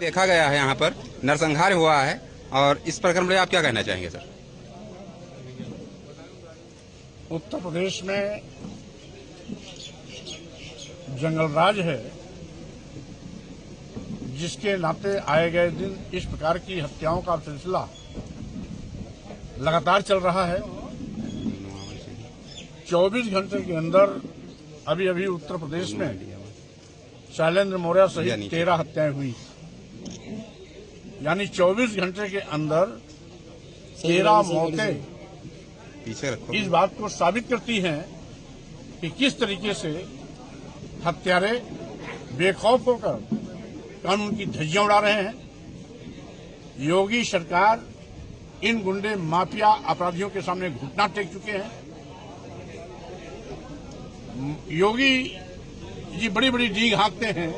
देखा गया है यहाँ पर नरसंहार हुआ है और इस प्रकरण में आप क्या कहना चाहेंगे सर? उत्तर प्रदेश में जंगलराज है, जिसके नाते आए गए दिन इस प्रकार की हत्याओं का सिलसिला लगातार चल रहा है। 24 घंटे के अंदर अभी उत्तर प्रदेश में शैलेंद्र मौर्य सहित 13 हत्याएं हुई, यानी 24 घंटे के अंदर 13 मौतें इस बात को साबित करती हैं कि किस तरीके से हत्यारे बेखौफ होकर कानून की धज्जियां उड़ा रहे हैं। योगी सरकार इन गुंडे माफिया अपराधियों के सामने घुटना टेक चुके हैं। योगी जी बड़ी बड़ी डीग हाँकते हैं।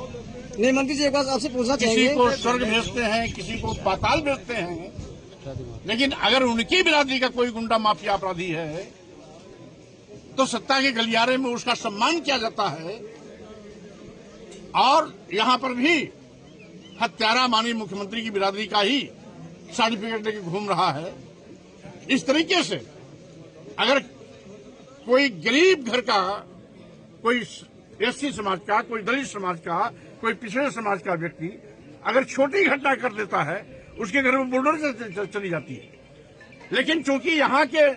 नहीं मंत्री जी, एक बात आपसे पूछना चाहेंगे। किसी को स्वर्ग भेजते हैं, किसी को पाताल भेजते हैं, लेकिन अगर उनकी बिरादरी का कोई गुंडा माफिया अपराधी है तो सत्ता के गलियारे में उसका सम्मान किया जाता है। और यहां पर भी हत्यारा माननीय मुख्यमंत्री की बिरादरी का ही सर्टिफिकेट लेके घूम रहा है। इस तरीके से अगर कोई गरीब घर का, कोई एससी समाज का, कोई दलित समाज का, कोई पिछड़े समाज का व्यक्ति अगर छोटी घटना कर देता है, उसके घर में बुलडोजर चली जाती है। लेकिन चूंकि यहाँ के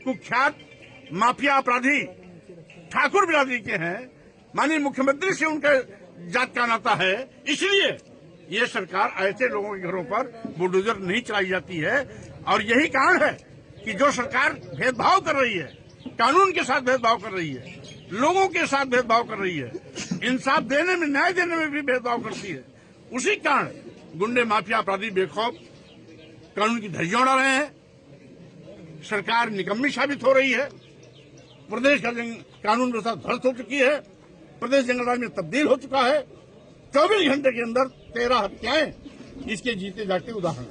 कुख्यात माफिया अपराधी ठाकुर बिरादरी के हैं, माननीय मुख्यमंत्री से उनका जात का नाता है, इसलिए ये सरकार ऐसे लोगों के घरों पर बुलडोजर नहीं चलाई जाती है। और यही कारण है कि जो सरकार भेदभाव कर रही है, कानून के साथ भेदभाव कर रही है, लोगों के साथ भेदभाव कर रही है, इंसाफ देने में, न्याय देने में भी भेदभाव करती है, उसी कारण गुंडे माफिया अपराधी बेखौफ कानून की धज्जियां उड़ा रहे हैं। सरकार निकम्मी साबित हो रही है। प्रदेश का कानून व्यवस्था ध्वस्त हो चुकी है। प्रदेश जंगलराज में तब्दील हो चुका है। 24 घंटे के अंदर 13 हत्याएं इसके जीते जागते उदाहरण है।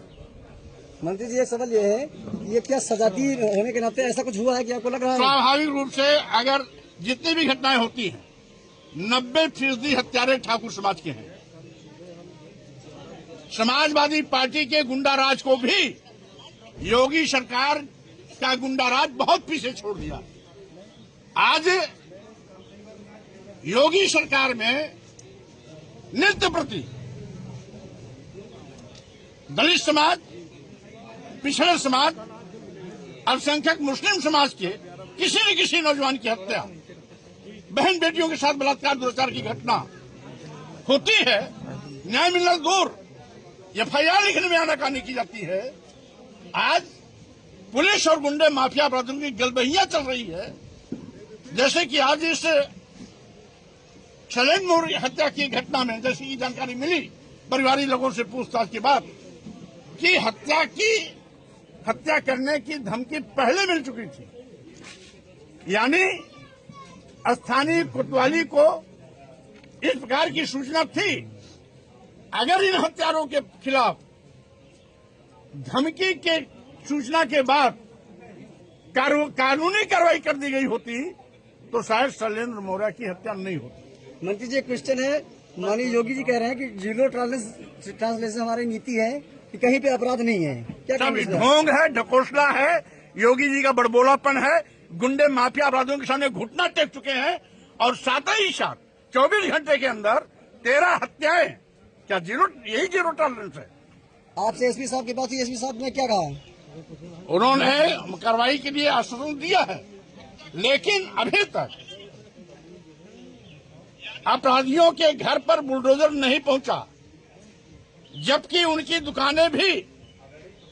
मंत्री जी, एक सवाल ये है, ये क्या सजाती होने के नाते ऐसा कुछ हुआ है कि आपको लग रहा है? स्वाभाविक रूप से अगर जितनी भी घटनाएं होती हैं, 90% हत्यारे ठाकुर समाज के हैं। समाजवादी पार्टी के गुंडाराज को भी योगी सरकार का गुंडाराज बहुत पीछे छोड़ दिया। आज योगी सरकार में नित्य प्रति दलित समाज, पिछड़े समाज, अल्पसंख्यक मुस्लिम समाज के किसी न किसी नौजवान की हत्या, बहन बेटियों के साथ बलात्कार दुराचार की घटना होती है। न्याय मिलना दूर, एफआईआर लिखने में आनाकानी की जाती है। आज पुलिस और गुंडे माफिया अपराधियों की गलबहियां चल रही है। जैसे कि आज इस शैलेंद्र मौर्य हत्या की घटना में जैसी की जानकारी मिली परिवारी लोगों से पूछताछ के बाद कि हत्या करने की धमकी पहले मिल चुकी थी, यानी स्थानीय कोतवाली को इस प्रकार की सूचना थी। अगर इन हत्यारों के खिलाफ धमकी के सूचना के बाद कानूनी कार्रवाई कर दी गई होती तो शायद शैलेंद्र मौर्य की हत्या नहीं होती। मंत्री जी, एक क्वेश्चन है। माननीय योगी जी कह रहे हैं कि जीरो ट्रांसलेशन हमारी नीति है कि कहीं पे अपराध नहीं है। क्या सब ढोंग है, ढकोसला है, योगी जी का बड़बोलापन है। गुंडे माफिया अपराधियों के सामने घुटना टेक चुके हैं और साथ ही साथ 24 घंटे के अंदर 13 हत्याएं। क्या यही जीरो टॉलरेंस है? आपसे एसपी साहब के पास एसपी साहब ने क्या कहा? उन्होंने कार्रवाई के लिए आश्वासन दिया है, लेकिन अभी तक अपराधियों के घर पर बुलडोजर नहीं पहुंचा, जबकि उनकी दुकानें भी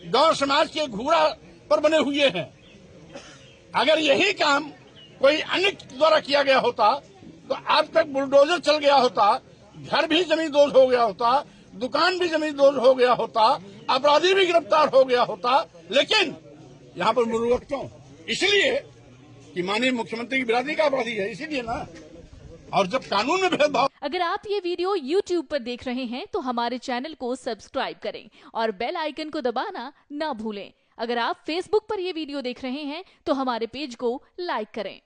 गौर समाज के घूरा पर बने हुए हैं। अगर यही काम कोई अन्य द्वारा किया गया होता तो अब तक बुलडोजर चल गया होता, घर भी जमींदोज हो गया होता, दुकान भी जमींदोज हो गया होता, अपराधी भी गिरफ्तार हो गया होता। लेकिन यहाँ पर मुरुवत क्यों? इसलिए कि माननीय मुख्यमंत्री की बिरादरी का अपराधी है, इसीलिए ना। और जब कानून में भेदभाव। अगर आप ये वीडियो YouTube पर देख रहे हैं तो हमारे चैनल को सब्सक्राइब करें और बेल आइकन को दबाना ना भूलें। अगर आप Facebook पर ये वीडियो देख रहे हैं तो हमारे पेज को लाइक करें।